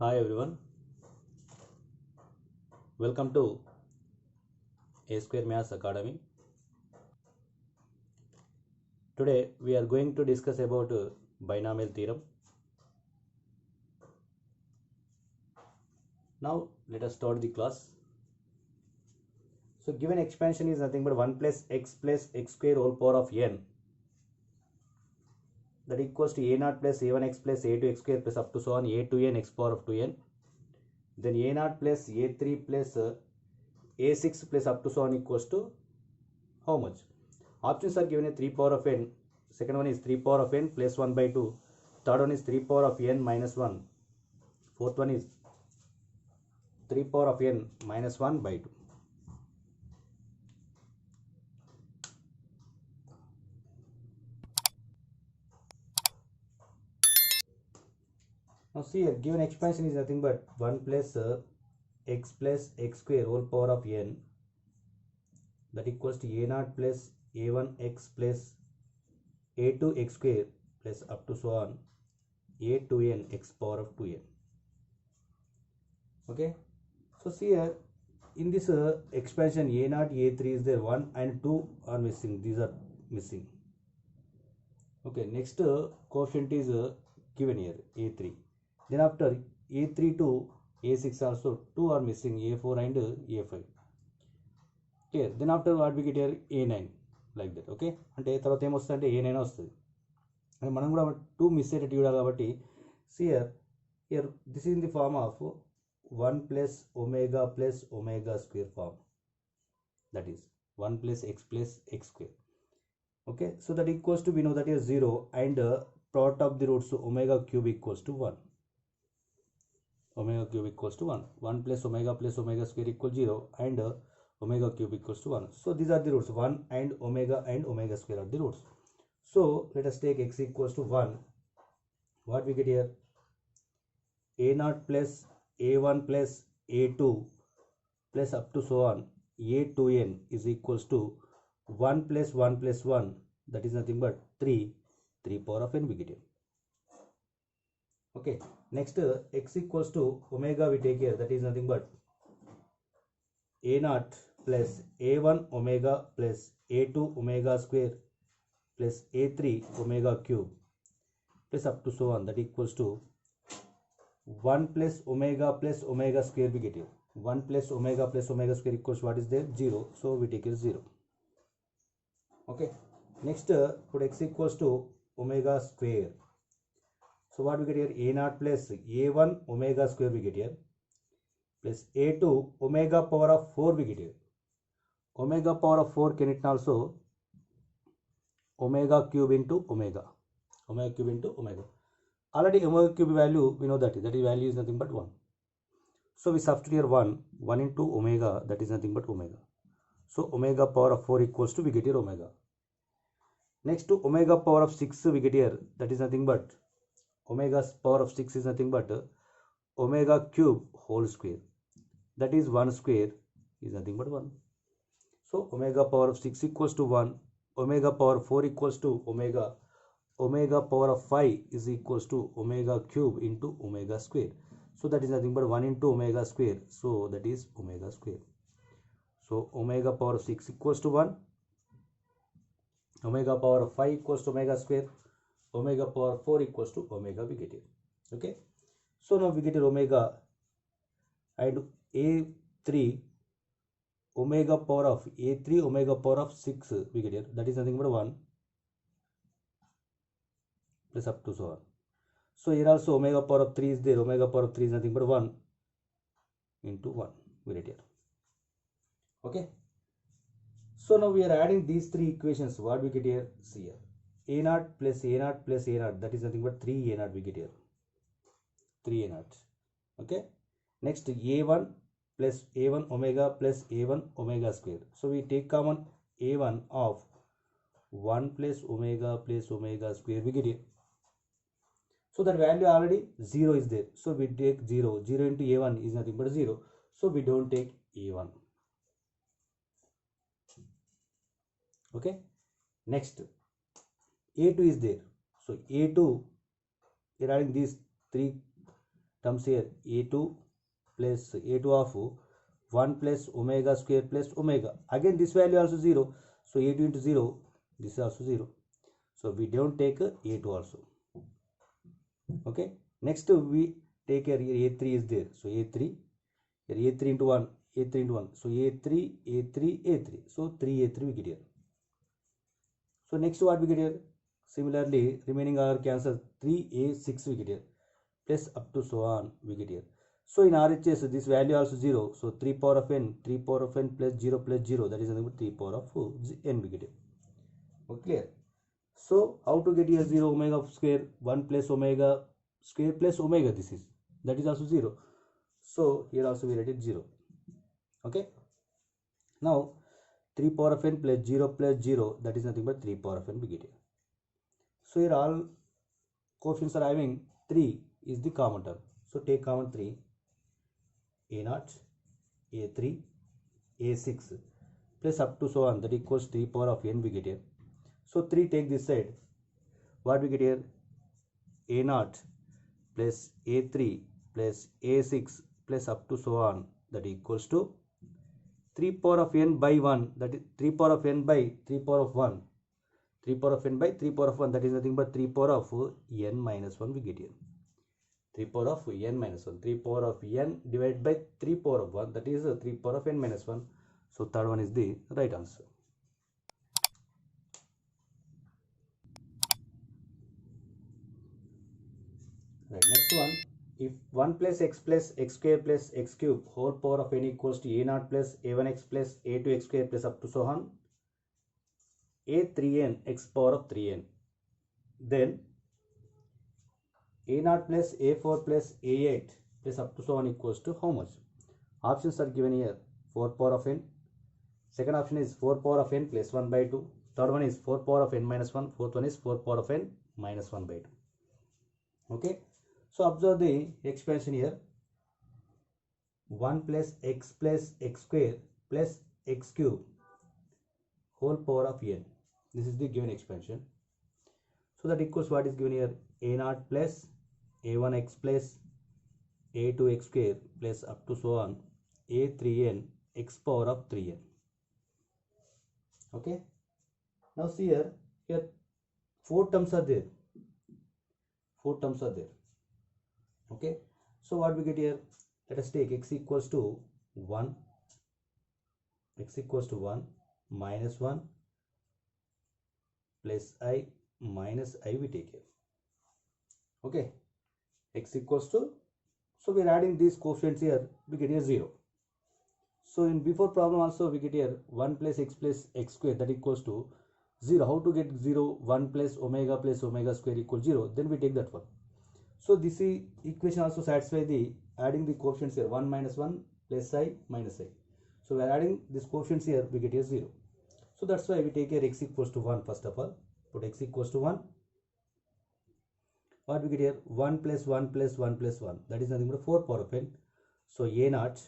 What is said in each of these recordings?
Hi everyone, welcome to A Square Maths Academy. Today we are going to discuss about binomial theorem. Now let us start the class. So given expansion is nothing but 1 plus x square whole power of n, that equals to a naught plus a1x plus a2x square plus up to so on a to n x power of 2n. Then a naught plus a3 plus a6 plus up to so on equals to how much? Options are given a 3 power of n. Second one is 3 power of n plus 1 by 2. Third one is 3 power of n minus 1. Fourth one is 3 power of n minus 1 by 2. Now see here, given expansion is nothing but 1 plus x square whole power of n, that equals to a naught plus a1x plus a2x square plus up to so on a to n x power of 2n. Okay, so see here, in this expansion a naught a3 is there, 1 and 2 are missing, these are missing. Okay, next coefficient is given here a3. Then after a3 to a6 also 2 are missing, a4 and a5. Okay, then after what we get here a9 like that. Okay, అంటే తర్వాత ఏమొస్తుంది అంటే a9 వస్తుంది. and మనం కూడా 2 miss అయ్యేటట్టు కూడా కాబట్టి see here this is in the form of 1 plus omega square form, that is 1 plus x square. Okay, so that equals to, we know that is 0 and product of the roots omega cube equals to 1. Omega cube equals to 1. 1 plus omega square equals 0 and omega cube equals to 1. So these are the roots, 1 and omega square are the roots. So let us take x equals to 1. What we get here? A naught plus a1 plus a2 plus up to so on a to n is equals to 1 plus 1 plus 1, that is nothing but 3 power of n we get here. Okay, next x equals to omega we take here, that is nothing but a naught plus a1 omega plus a2 omega square plus a3 omega cube plus up to so on, that equals to 1 plus omega square we get here. 1 plus omega square equals what is there? 0. So we take it 0. Okay, next put x equals to omega square. So what we get here? A naught plus a1 omega square we get here plus a2 omega power of 4 we get here. Omega power of 4 can it also omega cube into omega cube into omega. Already omega cube value we know that value is nothing but 1. So we substitute here 1 into omega, that is nothing but omega. So omega power of 4 equals to, we get here omega. Next to omega power of 6 we get here, that is nothing but omega power of 6 is nothing but omega cube whole square, that is 1 square is nothing but 1. So omega power of 6 equals to 1, omega power of 4 equals to omega power of 5 is equals to omega cube into omega square. So that is nothing but 1 into omega square, so that is omega square. So omega power of 6 equals to 1, omega power of 5 equals to omega square, omega power of 4 equals to omega we get here. Okay, so now we get here omega and a3 omega power of a3 omega power of 6 we get here, that is nothing but 1 plus up to so on. So here also omega power of 3 is there, omega power of 3 is nothing but 1 into 1 we get here. Okay, so now we are adding these three equations. What we get here? See here, a naught plus a naught plus a naught, that is nothing but 3 a naught we get here, 3 a naught. Okay, next a1 plus a1 omega plus a1 omega square. So we take common a1 of 1 plus omega square we get here. So that value already 0 is there, so we take 0 into a1 is nothing but 0, so we don't take a1. Okay, next a2 is there, so a2 we are adding these three terms here, a2 plus a2 of 1 plus omega square plus omega. Again this value also 0, so a2 into 0, this is also 0, so we don't take a2 also. Okay, next we take here, a3 is there, so a3 here, a3 into 1, a3 into 1, so a3 a3 a3, so 3a3 we get here. So next what we get here, similarly remaining are cancel, 3a6 we get here, plus up to so on we get here. So in RHS this value also 0, so 3 power of n, 3 power of n plus 0 plus 0, that is nothing but 3 power of n we get here. Okay, clear? So how to get here 0 omega square, 1 plus omega square plus omega, this is, that is also 0, so here also we write it 0. Okay, now 3 power of n plus 0 plus 0, that is nothing but 3 power of n we get here. So here all coefficients are having 3 is the common term, so take common 3, a0, a3, a6 plus up to so on, that equals 3 power of n we get here. So 3 take this side, what we get here, a0 plus a3 plus a6 plus up to so on, that equals to 3 power of n by 1, that is 3 power of n by 3 power of 1, 3 power of n by 3 power of 1, that is nothing but 3 power of n minus 1 we get here. 3 power of n minus 1, 3 power of n divided by 3 power of 1, that is 3 power of n minus 1. So third one is the right answer. Right, next one, if 1 plus x square plus x cube whole power of n equals to a0 plus a1x plus a2x square plus up to so on a3n x power of 3n, then a0 plus a4 plus a8 plus up to so on equals to how much? Options are given here, 4 power of n, second option is 4 power of n plus 1 by 2, third one is 4 power of n minus 1, fourth one is 4 power of n minus 1 by 2. Okay, so observe the expansion here, 1 plus x square plus x cube whole power of n, this is the given expansion. So that equals what is given here, a0 plus a1x plus a2x square plus up to so on a3n x power of 3n. Okay, now see here, 4 terms are there, 4 terms are there. Okay, so what we get here, let us take x equals to 1, x equals to 1 minus 1 plus I minus I we take here. Okay, x equals to, so we are adding these coefficients here, we get here 0. So in before problem also we get here 1 plus x square, that equals to 0. How to get 0? 1 plus omega square equals 0, then we take that one. So this equation also satisfies the adding the coefficients here, 1 minus 1 plus I minus I. So we are adding these coefficients here, we get here 0. So that's why we take here x equals to 1 first of all. Put x equals to 1. What we get here? 1 plus 1 plus 1 plus 1. That is nothing but 4 power of n. So a0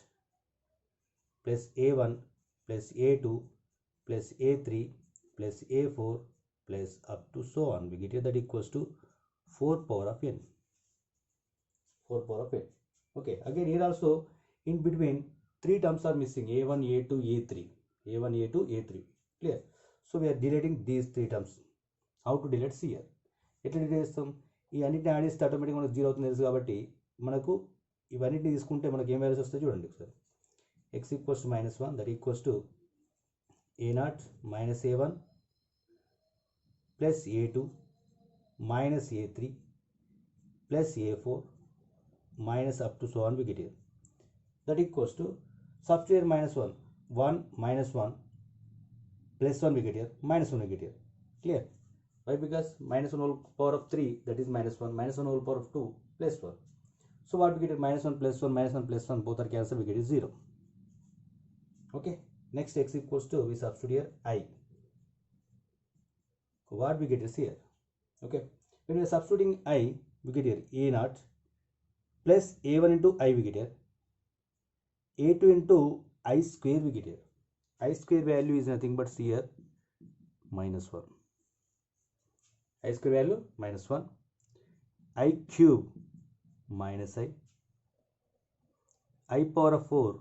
plus a1 plus a2 plus a3 plus a4 plus up to so on. We get here that equals to 4 power of n. 4 power of n. Okay, again here also in between 3 terms are missing, a1, a2, a3. a1, a2, a3. Clear? So we are deleting these 3 terms. How to delete? See here. ఎట్లా delete చేస్తాం? ఈ అన్నిటిని add చేస్తే ఆటోమేటిక్గా మనకు 0 అవుతుంది తెలుసు కాబట్టి మనకు ఇవన్నిటిని తీసుకుంటే మనకి ఏం వాల్యూస్ వస్తాయి చూడండి ఒకసారి. x equals to -1, that equals to a0 minus a1 plus a2 minus a3 plus a4 minus up to so on we get here. That equals to substitute -1, 1 minus 1 plus 1 we get here, minus 1 we get here. Clear? Why? Because minus 1 whole power of 3, that is minus 1, minus 1 whole power of 2 plus 1. So what we get here, minus 1 plus 1, minus 1 plus 1, both are cancelled, we get is 0. Okay, next x equals to, we substitute here I. What we get is here. Okay, when we are substituting I, we get here a0 plus a1 into I we get here, a2 into I square we get here. I square value is nothing but here -1. I square value -1. I cube minus I. I power of 4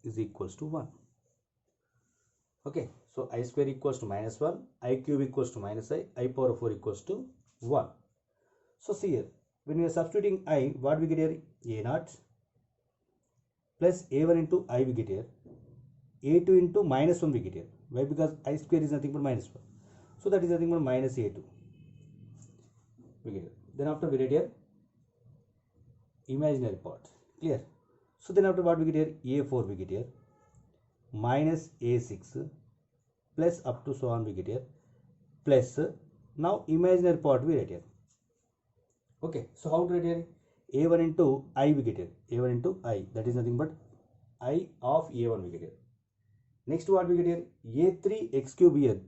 is equals to 1. Okay, so I square equals to minus 1, I cube equals to minus I power of 4 equals to 1. So see here, when we are substituting I, what we get here? A naught plus A1 into I we get here. A2 into minus 1 we get here. Why? Because I square is nothing but minus 1. So that is nothing but minus A2. We get here. Then after we get here imaginary part. Clear? So then after what we get here? A4 we get here. Minus A6 plus up to so on we get here. Plus now imaginary part we get here. Okay. So how to write here? A1 into I we get here. A1 into I. That is nothing but I of A1 we get here. Next what we get here? A3 x cube here.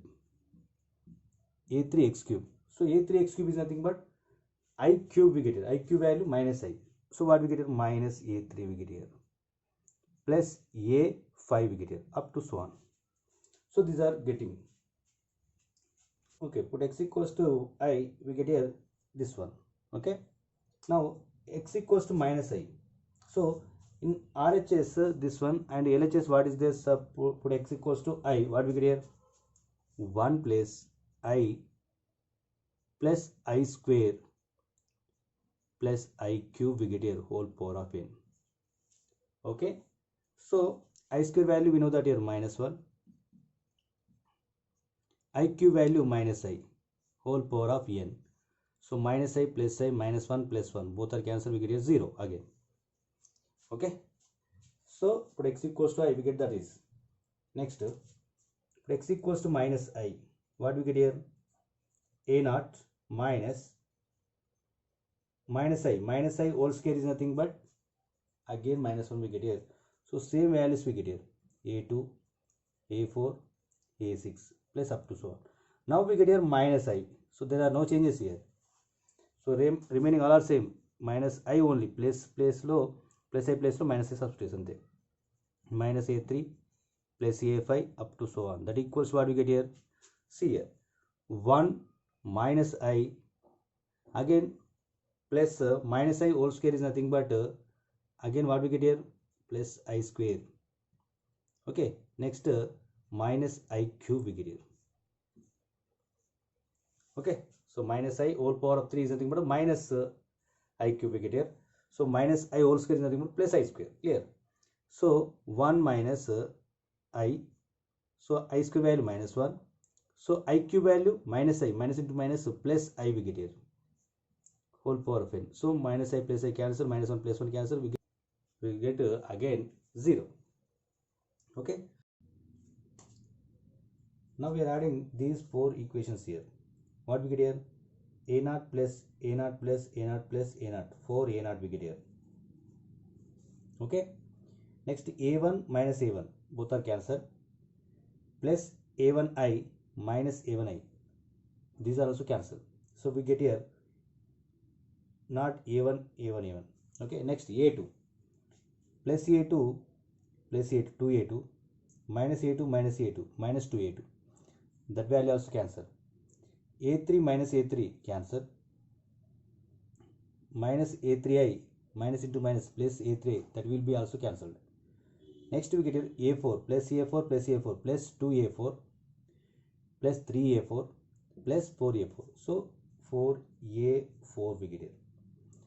A3 x cube. So A3 x cube is nothing but I cube we get here. I cube value minus I. So what we get here? Minus A3 we get here. Plus A5 we get here. Up to so on. So these are getting. Okay. Put x equals to I. We get here this one. Okay. Now x equals to minus I. So in RHS this one and LHS what is this? Put x equals to I. What we get here? 1 plus I plus I square plus I cube we get here whole power of n. Okay. So I square value we know that here minus 1. I cube value minus I whole power of n. So minus I plus I minus 1 plus 1 both are cancelled, we get here 0 again. Okay. So put x equals to I, we get that is. Next put x equals to minus I. What we get here? A naught minus I whole square is nothing but again minus 1 we get here. So same values we get here. A2, A4, A6 plus up to so on. Now we get here minus I. So there are no changes here. So remaining all are same. Minus I only. Place low. Plus I place low. Minus I substitution there. Minus A3 plus A5 up to so on. That equals what we get here? See here. 1 minus I again plus minus I whole square is nothing but again what we get here? Plus I square. Okay. Next minus I cube we get here. Okay. So minus I whole power of 3 is nothing but minus I cube we get here. So minus I whole square is nothing but plus I square. Clear? So 1 minus I. So I square value minus 1. So I cube value minus I. Minus into minus plus I we get here. Whole power of n. So minus I plus I cancel. Minus 1 plus 1 cancel. We get again 0. Okay. Now we are adding these 4 equations here. What we get here? A naught plus A naught plus A naught plus A naught. 4 A naught we get here. Okay. Next A1 minus A1. Both are cancelled. Plus A1I minus A1I. These are also cancelled. So we get here not A1, A1, A1. Okay. Next A2. Plus A2 plus A2, 2A2 minus A2 minus A2 minus 2A2. That value also cancel. A3 minus A3 cancel. Minus A3I minus into minus plus A3 that will be also cancelled. Next we get here A4 plus A4 plus A4 plus 2A4 plus 3A4 plus 4A4. So 4A4 we get here.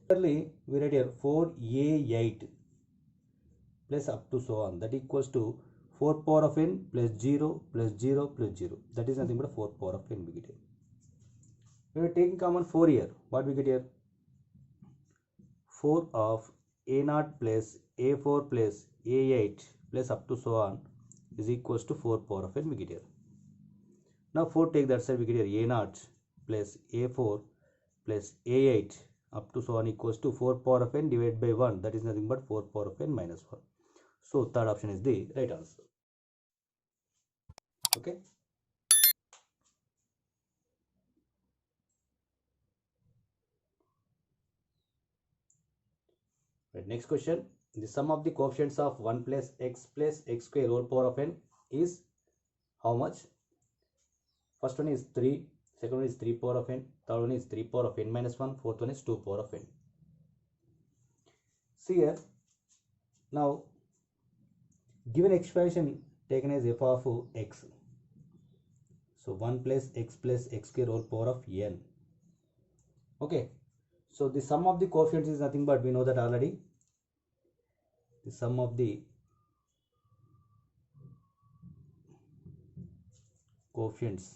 Similarly, we write here 4A8 plus up to so on. That equals to 4 power of n plus 0 plus 0 plus 0. That is nothing but 4 power of n we get here. We are taking common 4 here. What we get here? 4 of A0 plus A4 plus A8 plus up to so on is equals to 4 power of n we get here. Now 4 take that side, we get here A0 plus A4 plus A8 up to so on equals to 4 power of n divided by 1. That is nothing but 4 power of n minus 1. So third option is the right answer. Okay. Right, next question. The sum of the coefficients of 1 plus x square whole power of n is how much? First one is 3, second one is 3 power of n, third one is 3 power of n minus 1, fourth one is 2 power of n. See here. Now given expansion taken as f of x, so 1 plus x square whole power of n. Okay, so the sum of the coefficients is nothing but, we know that already, the sum of the coefficients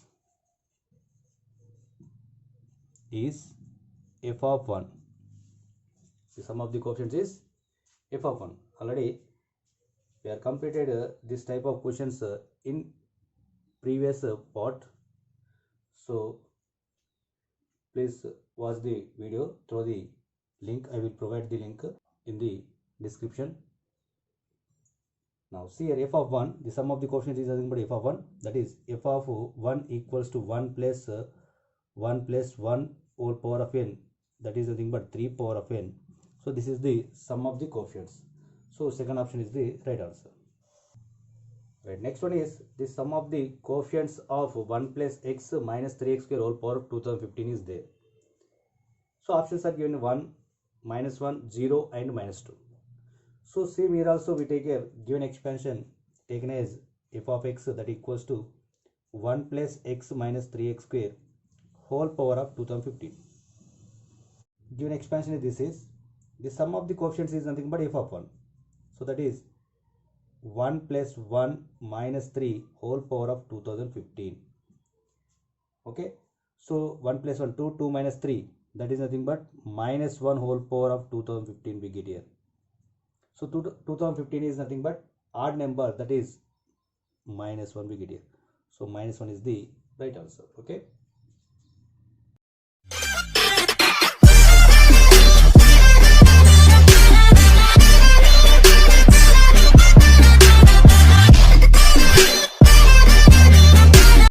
is f of 1. The sum of the coefficients is f of 1. Already we are completed this type of questions in previous part. So please watch the video through the link. I will provide the link in the description. Now see here, f of 1, the sum of the coefficients is nothing but f of 1, that is f of 1 equals to 1 plus 1 whole power of n, that is nothing but 3 power of n. So this is the sum of the coefficients. So second option is the right answer. Right, next one is the sum of the coefficients of 1 plus x minus 3x square whole power of 2015 is there. So options are given 1, -1, 0 and -2. So same here also we take a given expansion taken as f of x, that equals to 1 plus x minus 3x square whole power of 2015. Given expansion is this, is the sum of the coefficients is nothing but f of 1. So that is 1 plus 1 minus 3 whole power of 2015. Okay, so 1 plus 1, 2, 2 minus 3, that is nothing but minus 1 whole power of 2015 we get here. So 2015 is nothing but odd number, that is -1 we get here. So -1 is the right answer. Okay.